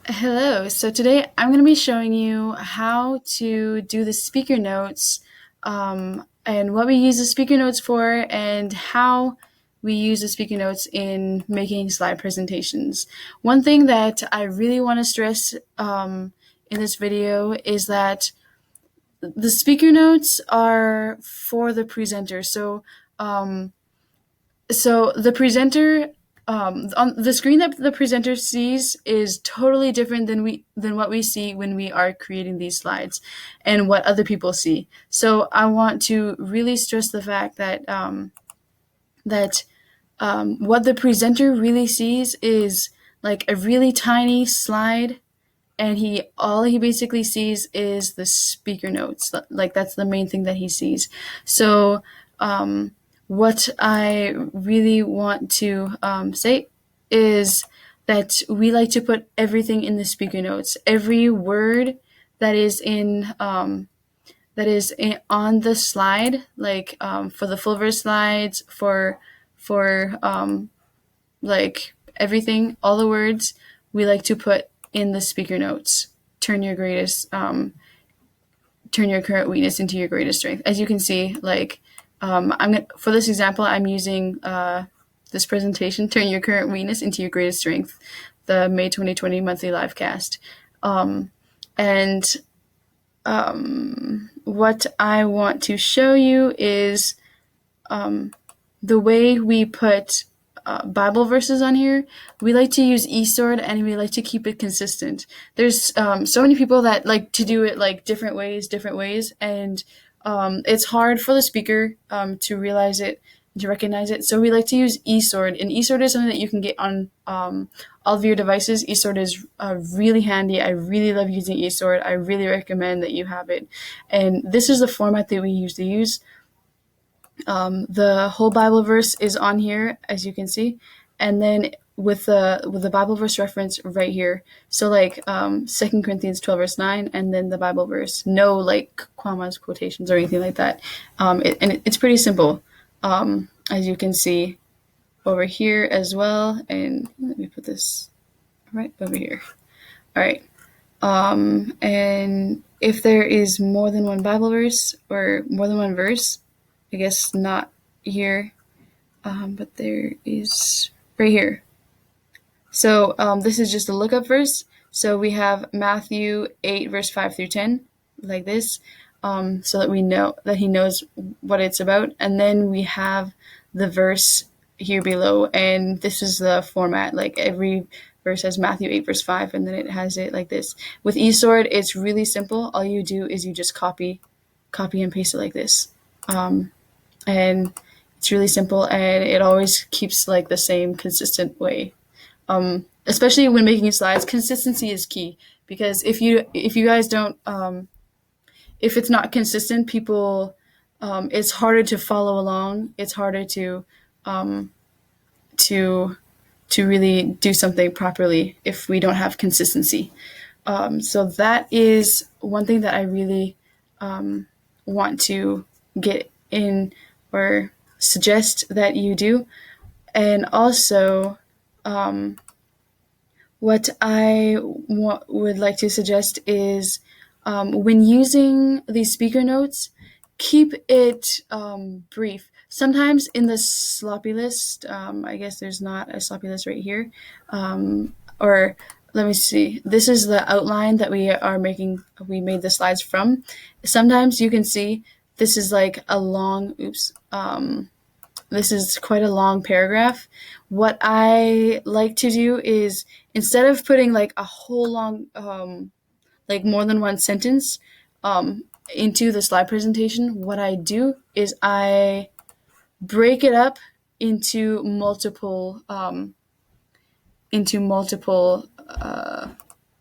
Hello. So today I'm going to be showing you how to do the speaker notes and what we use the speaker notes for and how we use the speaker notes in making slide presentations. One thing that I really want to stress in this video is that the speaker notes are for the presenter. Um, so the presenter on the screen that the presenter sees is totally different than what we see when we are creating these slides and what other people see. So I want to really stress the fact that what the presenter really sees is like a really tiny slide, and he basically sees is the speaker notes. Like that's the main thing that he sees. So what I really want to say is that we like to put everything in the speaker notes. Every word that is on the slide, like for the full verse slides, for like everything, all the words we like to put in the speaker notes. Turn your current weakness into your greatest strength. As you can see, like for this example, I'm using this presentation, turn your current weakness into your greatest strength, the May 2020 monthly live cast. And what I want to show you is the way we put Bible verses on here. We like to use eSword, and we like to keep it consistent. There's so many people that like to do it like different ways, and it's hard for the speaker to realize it, to recognize it. So we like to use eSword, and eSword is something that you can get on all of your devices. eSword is really handy. I really love using eSword. I really recommend that you have it. And this is the format that we usually use. The whole Bible verse is on here, as you can see, and then with the Bible verse reference right here. So like 2 Corinthians 12 verse 9, and then the Bible verse. No like commas, quotations, or anything like that. It's pretty simple, as you can see over here as well. And let me put this right over here. All right. And if there is more than one Bible verse or more than one verse, I guess not here, but there is right here. So this is just a lookup verse. So we have Matthew 8, verse 5 through 10, like this, so that we know that he knows what it's about. And then we have the verse here below, and this is the format. Like every verse has Matthew 8, verse 5, and then it has it like this. With eSword, it's really simple. All you do is you just copy and paste it like this. And it's really simple, and it always keeps like the same consistent way. Especially when making slides, consistency is key, because if you guys don't, if it's not consistent, people, it's harder to follow along. It's harder um, to really do something properly if we don't have consistency. So that is one thing that I really want to get in or suggest that you do. And also, what I would like to suggest is when using these speaker notes, keep it brief. Sometimes in the sloppy list, I guess there's not a sloppy list right here, or let me see. This is the outline that we made the slides from. Sometimes you can see this is like a long, this is quite a long paragraph. What I like to do is, instead of putting like a whole long, like more than one sentence into the slide presentation, what I do is I break it up into multiple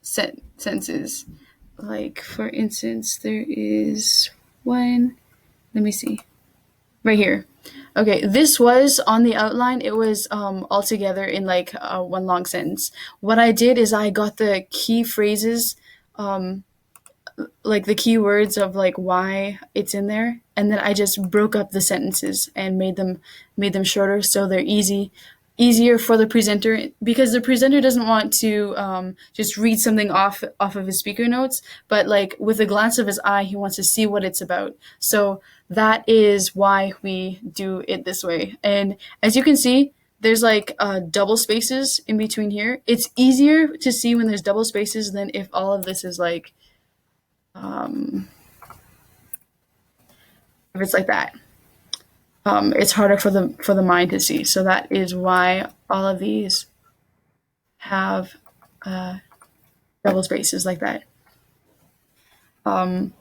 sentences. Like for instance, there is one. Let me see. Right here. Okay, this was on the outline. It was all together in like one long sentence. What I did is I got the key phrases, like the key words of like why it's in there, and then I just broke up the sentences and made them shorter, so they're easy easier for the presenter, because the presenter doesn't want to just read something off of his speaker notes, but like with a glance of his eye, he wants to see what it's about. So that is why we do it this way. And as you can see, there's like double spaces in between here. It's easier to see when there's double spaces than if all of this is like um, if it's like that. It's harder for the mind to see. So that is why all of these have uh, double spaces like that. Um,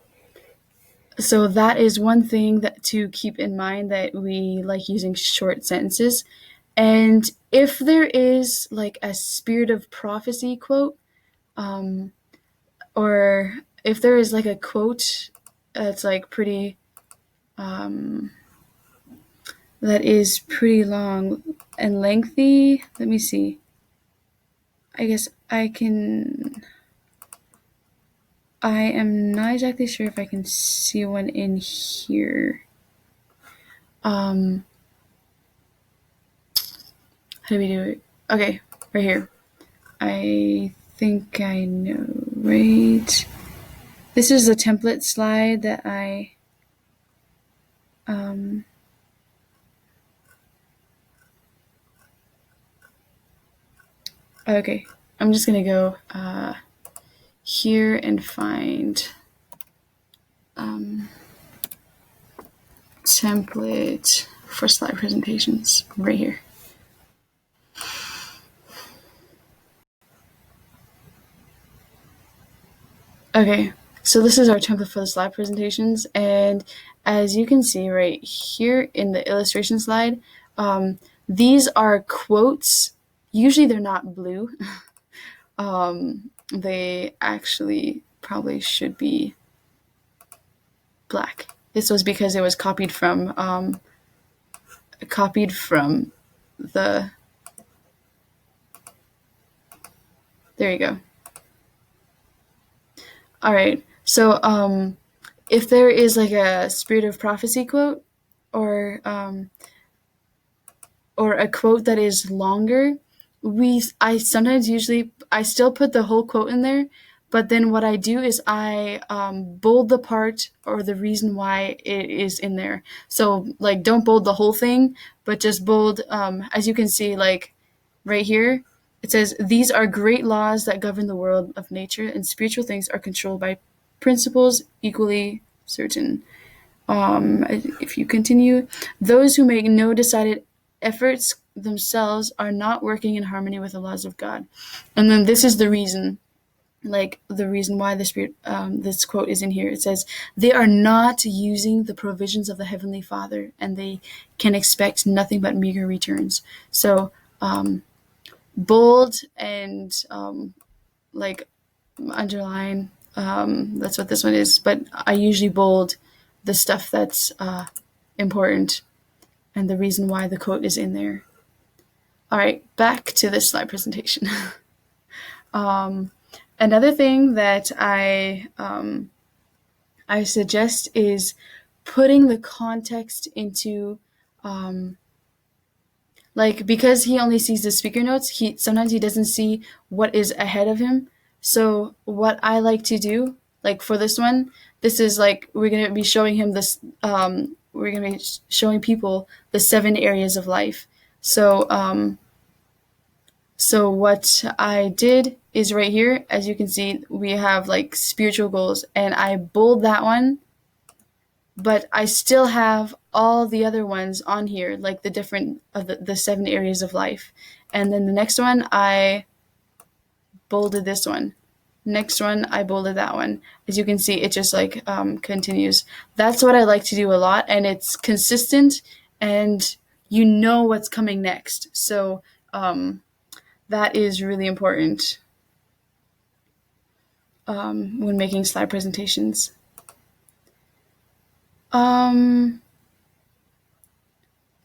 so that is one thing that to keep in mind, that we like using short sentences. And if there is like a spirit of prophecy quote, um, or if there is like a quote that's like pretty that is pretty long and lengthy. Let me see. I guess I am not exactly sure if I can see one in here. How do we do it? Okay, right here. I think I know, right? This is a template slide that um, okay. I'm just gonna go here and find template for slide presentations right here. Okay, so this is our template for the slide presentations, and as you can see right here in the illustration slide, these are quotes. Usually they're not blue. They actually probably should be black. This was because it was copied from the. There you go. All right. So if there is like a spirit of prophecy quote, or a quote that is longer, I sometimes usually I still put the whole quote in there, but then what I do is I bold the part or the reason why it is in there. So like don't bold the whole thing, but just bold, as you can see, like right here, it says, "These are great laws that govern the world of nature, and spiritual things are controlled by principles equally certain." If you continue, "Those who make no decided efforts themselves are not working in harmony with the laws of God." And then this is the reason, like the reason why this quote is in here. It says, "They are not using the provisions of the Heavenly Father, and they can expect nothing but meager returns." So bold and like underline. That's what this one is. But I usually bold the stuff that's important and the reason why the quote is in there. All right, back to this slide presentation. Another thing that I suggest is putting the context into like, because he only sees the speaker notes, he sometimes he doesn't see what is ahead of him. So what I like to do, like for this one, this is like we're gonna be showing him this. We're gonna be showing people the 7 areas of life. So so what I did is right here, as you can see, we have like spiritual goals, and I bold that one, but I still have all the other ones on here, like the different of the 7 areas of life. And then the next one, I bolded this one. Next one, I bolded that one. As you can see, it just like continues. That's what I like to do a lot, and it's consistent, and you know what's coming next. So that is really important when making slide presentations.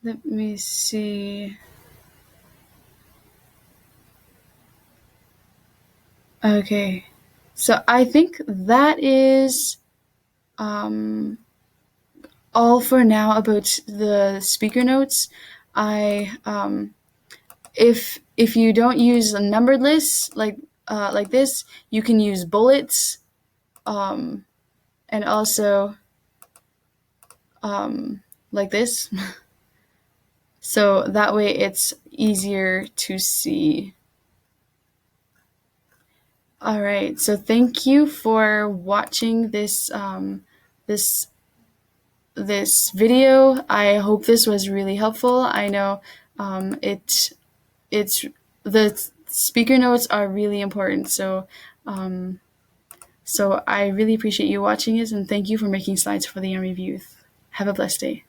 Let me see. Okay. So I think that is all for now about the speaker notes. I if you don't use a numbered list like this, you can use bullets, and also like this. So that way it's easier to see. All right, so thank you for watching this this video. I hope this was really helpful. I know it's the speaker notes are really important. So I really appreciate you watching it, and thank you for making slides for the Young Review. Have a blessed day.